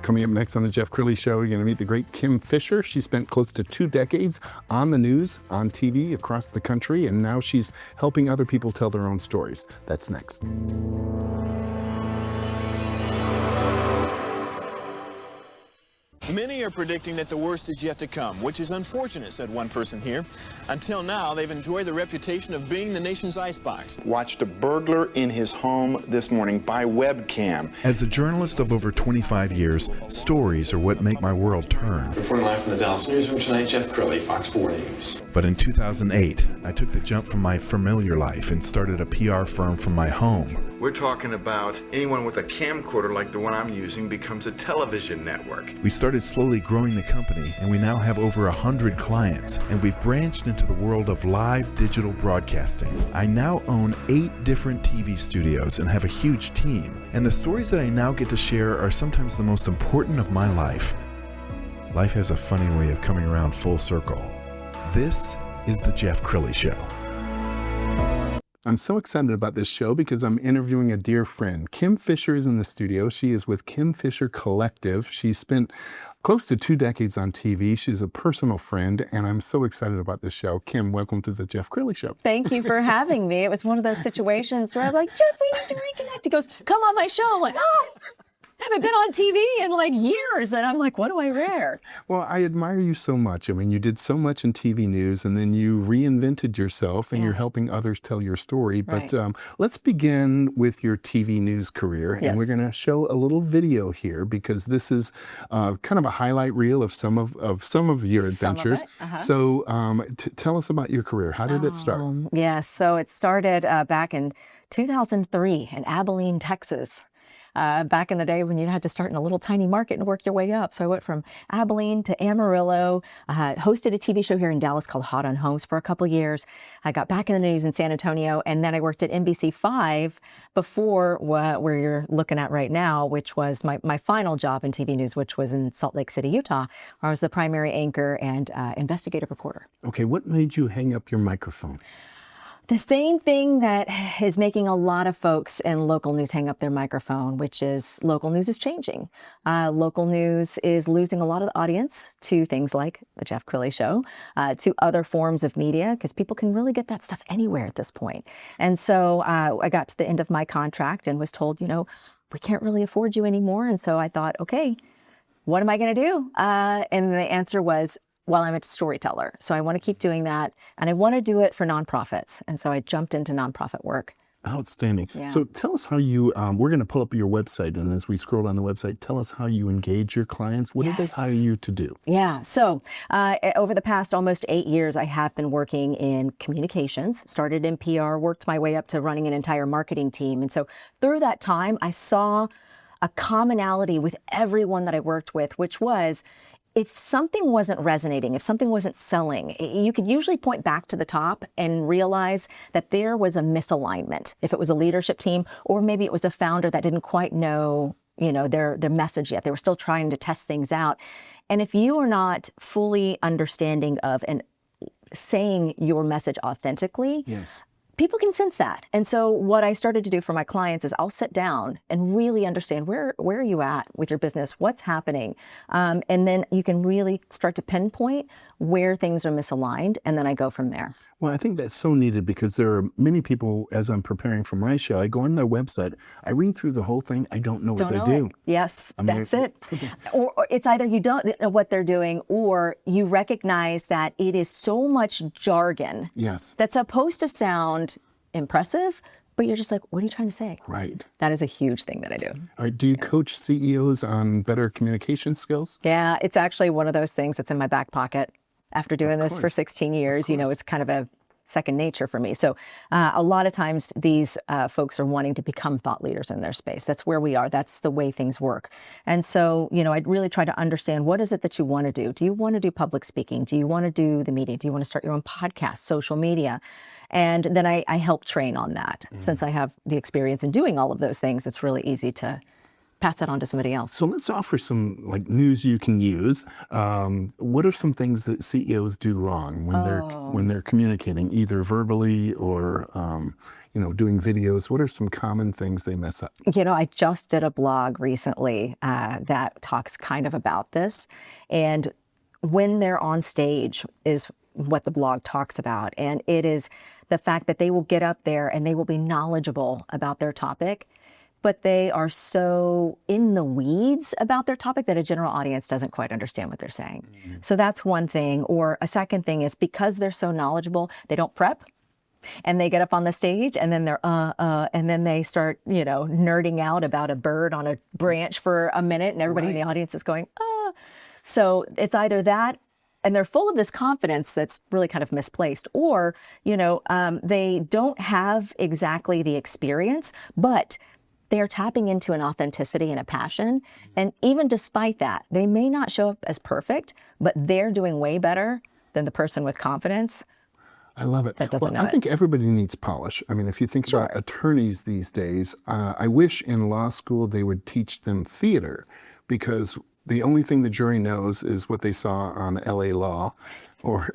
Coming up next on the Jeff Crilley Show, you're going to meet the great Kim Fischer. She spent close to 2 decades on the news, on TV across the country, and now she's helping other people tell their own stories. That's next. Many are predicting that the worst is yet to come, which is unfortunate, said one person here. Until now, they've enjoyed the reputation of being the nation's icebox. Watched a burglar in his home this morning by webcam. As a journalist of over 25 years, stories are what make my world turn. Reporting live from the Dallas newsroom tonight, Jeff Crilley, Fox 4 News. But in 2008, I took the jump from my familiar life and started a PR firm from my home. We're talking about anyone with a camcorder like the one I'm using becomes a television network. We started slowly growing the company, and we now have over 100 clients, and we've branched into the world of live digital broadcasting. I now own 8 different TV studios and have a huge team, and the stories that I now get to share are sometimes the most important of my life. Life has a funny way of coming around full circle. This is the Jeff Crilley Show. I'm so excited about this show because I'm interviewing a dear friend. Kim Fischer is in the studio. She is with Kim Fischer Collective. She spent close to 2 decades on TV. She's a personal friend, and I'm so excited about this show. Kim, welcome to the Jeff Crilley Show. Thank you for having me. It was one of those situations where I'm like, Jeff, we need to reconnect. He goes, come on my show. I'm like, oh, I haven't been on TV in like years. And I'm like, what do I wear? Well, I admire you so much. I mean, you did so much in TV news, and then you reinvented yourself, and you're helping others tell your story. But let's begin with your TV news career. Yes. And we're going to show a little video here because this is kind of a highlight reel of some of your adventures. So tell us about your career. How did it start? Yes, so it started back in 2003 in Abilene, Texas. Back in the day when you had to start in a little tiny market and work your way up. So I went from Abilene to Amarillo, hosted a TV show here in Dallas called Hot on Homes for a couple years. I got back in the news in San Antonio, and then I worked at NBC5 before where you're looking at right now, which was my final job in TV news, which was in Salt Lake City, Utah, where I was the primary anchor and investigative reporter. Okay, what made you hang up your microphone? The same thing that is making a lot of folks in local news hang up their microphone, which is local news is changing. Local news is losing a lot of the audience to things like the Jeff Crilley Show, to other forms of media, because people can really get that stuff anywhere at this point. And so I got to the end of my contract and was told, we can't really afford you anymore. And so I thought, okay, what am I going to do? And the answer was, well, I'm a storyteller, so I want to keep doing that, and I want to do it for nonprofits, and so I jumped into nonprofit work. Outstanding. Yeah. So tell us how you, we're going to pull up your website, and as we scroll down the website, tell us how you engage your clients. What did they hire you to do? Yeah, so over the past almost 8 years, I have been working in communications, started in PR, worked my way up to running an entire marketing team, and so through that time, I saw a commonality with everyone that I worked with, which was, if something wasn't resonating, if something wasn't selling, you could usually point back to the top and realize that there was a misalignment. If it was a leadership team, or maybe it was a founder that didn't quite know, their message yet. They were still trying to test things out. And if you are not fully understanding of and saying your message authentically, people can sense that. And so what I started to do for my clients is I'll sit down and really understand where are you at with your business, what's happening, and then you can really start to pinpoint where things are misaligned, and then I go from there. Well, I think that's so needed because there are many people, as I'm preparing for my show, I go on their website, I read through the whole thing, I don't know what they do. Yes, that's it. Or it's either you don't know what they're doing, or you recognize that it is so much jargon that's supposed to sound impressive, but you're just like, what are you trying to say? Right. That is a huge thing that I do. All right, do you coach CEOs on better communication skills? Yeah, it's actually one of those things that's in my back pocket. After doing this for 16 years, it's kind of a second nature for me. So a lot of times these folks are wanting to become thought leaders in their space. That's where we are. That's the way things work. And so, I'd really try to understand, what is it that you want to do? Do you want to do public speaking? Do you want to do the media? Do you want to start your own podcast, social media? And then I help train on that. Since I have the experience in doing all of those things, it's really easy to pass that on to somebody else. So let's offer some like news you can use. What are some things that CEOs do wrong when they're communicating, either verbally or doing videos? What are some common things they mess up? I just did a blog recently that talks kind of about this, and when they're on stage is what the blog talks about, and it is the fact that they will get up there and they will be knowledgeable about their topic, but they are so in the weeds about their topic that a general audience doesn't quite understand what they're saying. So that's one thing. Or a second thing is because they're so knowledgeable, they don't prep. And they get up on the stage and then they're, and then they start, nerding out about a bird on a branch for a minute and everybody in the audience is going, So it's either that and they're full of this confidence that's really kind of misplaced, or, they don't have exactly the experience, but they're tapping into an authenticity and a passion. And even despite that, they may not show up as perfect, but they're doing way better than the person with confidence. I love it. Well, I think everybody needs polish. I mean, if you think about attorneys these days, I wish in law school they would teach them theater, because the only thing the jury knows is what they saw on LA Law or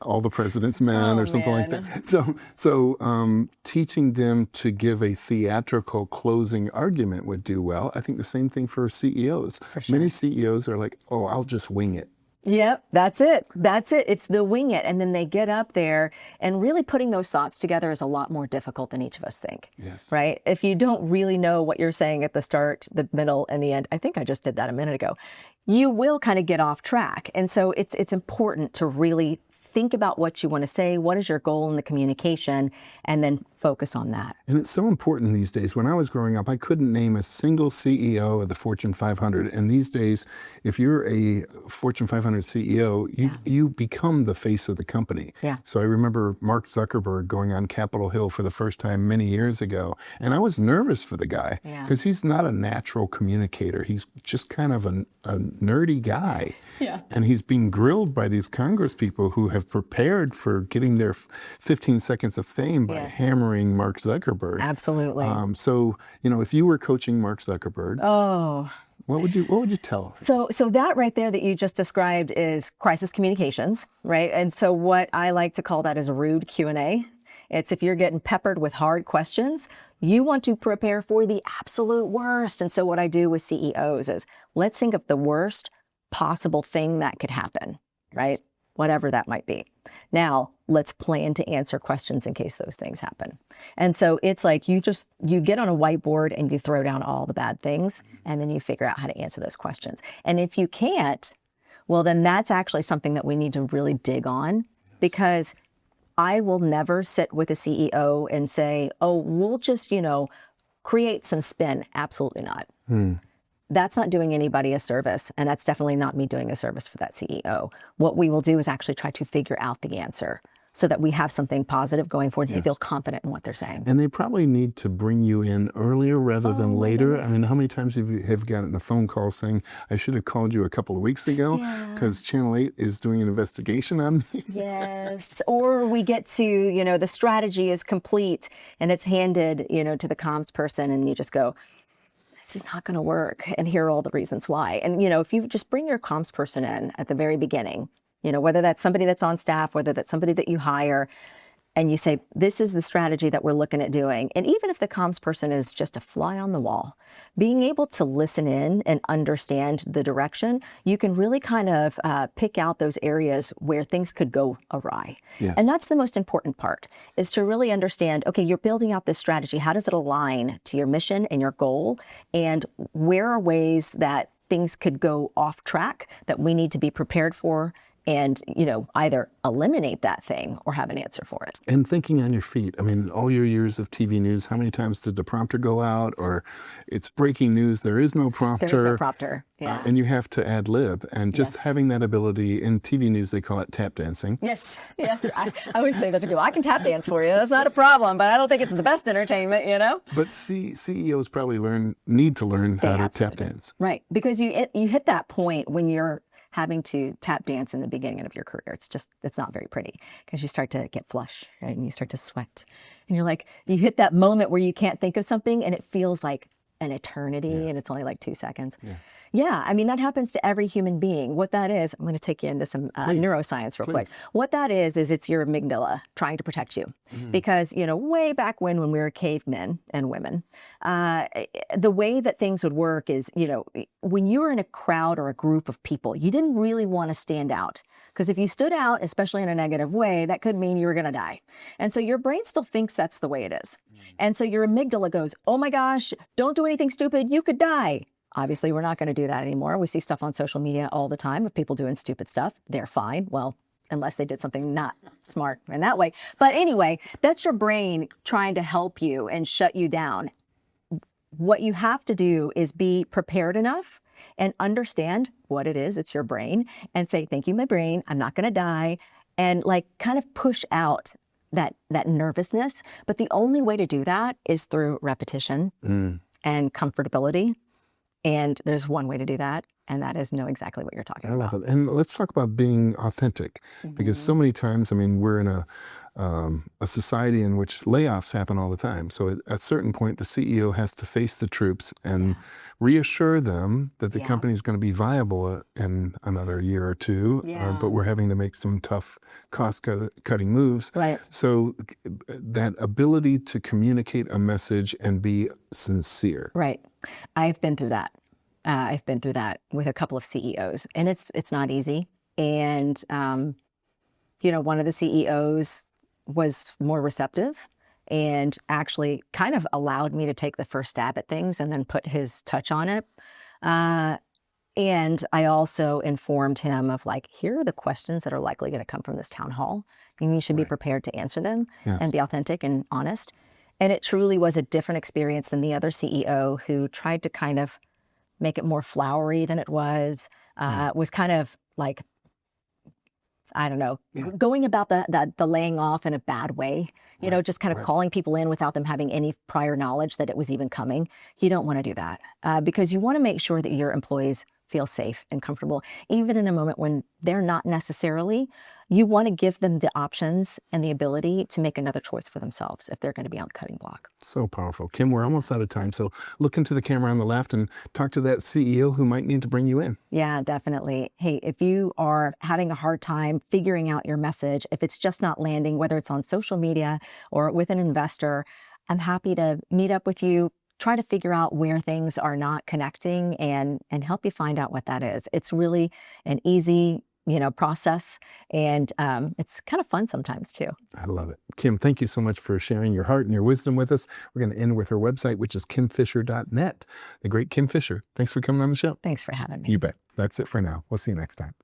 All the President's Men or something like that. So teaching them to give a theatrical closing argument would do well. I think the same thing for CEOs. Many CEOs are like, I'll just wing it. Yep, that's it. It's the wing it. And then they get up there, and really putting those thoughts together is a lot more difficult than each of us think. Yes. Right? If you don't really know what you're saying at the start, the middle, and the end, I think I just did that a minute ago, you will kind of get off track. And so it's important to really think about what you want to say, what is your goal in the communication, and then focus on that. And it's so important these days. When I was growing up, I couldn't name a single CEO of the Fortune 500. And these days, if you're a Fortune 500 CEO, you become the face of the company. Yeah. So I remember Mark Zuckerberg going on Capitol Hill for the first time many years ago. And I was nervous for the guy because he's not a natural communicator. He's just kind of a nerdy guy. Yeah. And he's being grilled by these Congress people who have prepared for getting their 15 seconds of fame by hammering Mark Zuckerberg. Absolutely. So, if you were coaching Mark Zuckerberg, what would you tell him? So that right there that you just described is crisis communications, right? And so what I like to call that is a rude Q&A. It's if you're getting peppered with hard questions, you want to prepare for the absolute worst. And so what I do with CEOs is let's think of the worst possible thing that could happen, right? Whatever that might be. Now, let's plan to answer questions in case those things happen. And so it's like you get on a whiteboard and you throw down all the bad things, and then you figure out how to answer those questions. And if you can't, well, then that's actually something that we need to really dig on, because I will never sit with a CEO and say, we'll just, create some spin. Absolutely not. That's not doing anybody a service, and that's definitely not me doing a service for that CEO. What we will do is actually try to figure out the answer so that we have something positive going forward and they feel confident in what they're saying. And they probably need to bring you in earlier rather than later. I mean, how many times have you gotten a phone call saying, I should have called you a couple of weeks ago because Channel 8 is doing an investigation on me? Yes. Or we get to, the strategy is complete and it's handed, to the comms person, and you just go, this is not going to work, and here are all the reasons why. And, if you just bring your comms person in at the very beginning, whether that's somebody that's on staff, whether that's somebody that you hire, and you say, this is the strategy that we're looking at doing. And even if the comms person is just a fly on the wall, being able to listen in and understand the direction, you can really kind of pick out those areas where things could go awry. Yes. And that's the most important part, is to really understand, okay, you're building out this strategy. How does it align to your mission and your goal? And where are ways that things could go off track that we need to be prepared for, and, either eliminate that thing or have an answer for it. And thinking on your feet. I mean, all your years of TV news, how many times did the prompter go out, or it's breaking news, there is no prompter. There is no prompter, yeah. And you have to ad lib. And just having that ability, in TV news, they call it tap dancing. Yes. I always say that to people. I can tap dance for you. That's not a problem, but I don't think it's the best entertainment, But CEOs probably need to learn how to tap dance. Right, because you hit that point when you're having to tap dance in the beginning of your career. It's not very pretty, because you start to get flush, right? And you start to sweat. And you're like, you hit that moment where you can't think of something and it feels like an eternity Yes. and it's only like 2 seconds. Yeah, I mean, that happens to every human being. What that is, I'm going to take you into some neuroscience real quick. What that is it's your amygdala trying to protect you. Because, way back when we were cavemen and women, the way that things would work is, when you were in a crowd or a group of people, you didn't really want to stand out. Because if you stood out, especially in a negative way, that could mean you were going to die. And so your brain still thinks that's the way it is. And so your amygdala goes, oh my gosh, don't do anything stupid, you could die. Obviously, we're not going to do that anymore. We see stuff on social media all the time of people doing stupid stuff. They're fine. Well, unless they did something not smart in that way. But anyway, that's your brain trying to help you and shut you down. What you have to do is be prepared enough and understand what it is. It's your brain, and say, thank you, my brain. I'm not going to die. And kind of push out that nervousness. But the only way to do that is through repetition and comfortability. And there's one way to do that, and that is know exactly what you're talking I about. love it. And let's talk about being authentic, because so many times, we're in a society in which layoffs happen all the time. So at a certain point, the CEO has to face the troops and reassure them that the company is going to be viable in another year or two, but we're having to make some tough cost-cutting moves. Right. So that ability to communicate a message and be sincere. Right. I've been through that. I've been through that with a couple of CEOs, and it's not easy. And, one of the CEOs was more receptive and actually kind of allowed me to take the first stab at things and then put his touch on it. And I also informed him of here are the questions that are likely going to come from this town hall, and you should be prepared to answer them and be authentic and honest. And it truly was a different experience than the other CEO who tried to kind of make it more flowery than it was kind of I don't know, going about the laying off in a bad way, just kind of calling people in without them having any prior knowledge that it was even coming. You don't want to do that because you want to make sure that your employees feel safe and comfortable, even in a moment when they're not necessarily. You want to give them the options and the ability to make another choice for themselves if they're going to be on the cutting block. So powerful. Kim, we're almost out of time. So look into the camera on the left and talk to that CEO who might need to bring you in. Yeah, definitely. Hey, if you are having a hard time figuring out your message, if it's just not landing, whether it's on social media or with an investor, I'm happy to meet up with you, try to figure out where things are not connecting and help you find out what that is. It's really an easy process, and it's kind of fun sometimes too. I love it. Kim, thank you so much for sharing your heart and your wisdom with us. We're going to end with her website, which is kimfisher.net. The great Kim Fischer. Thanks for coming on the show. Thanks for having me. You bet. That's it for now. We'll see you next time.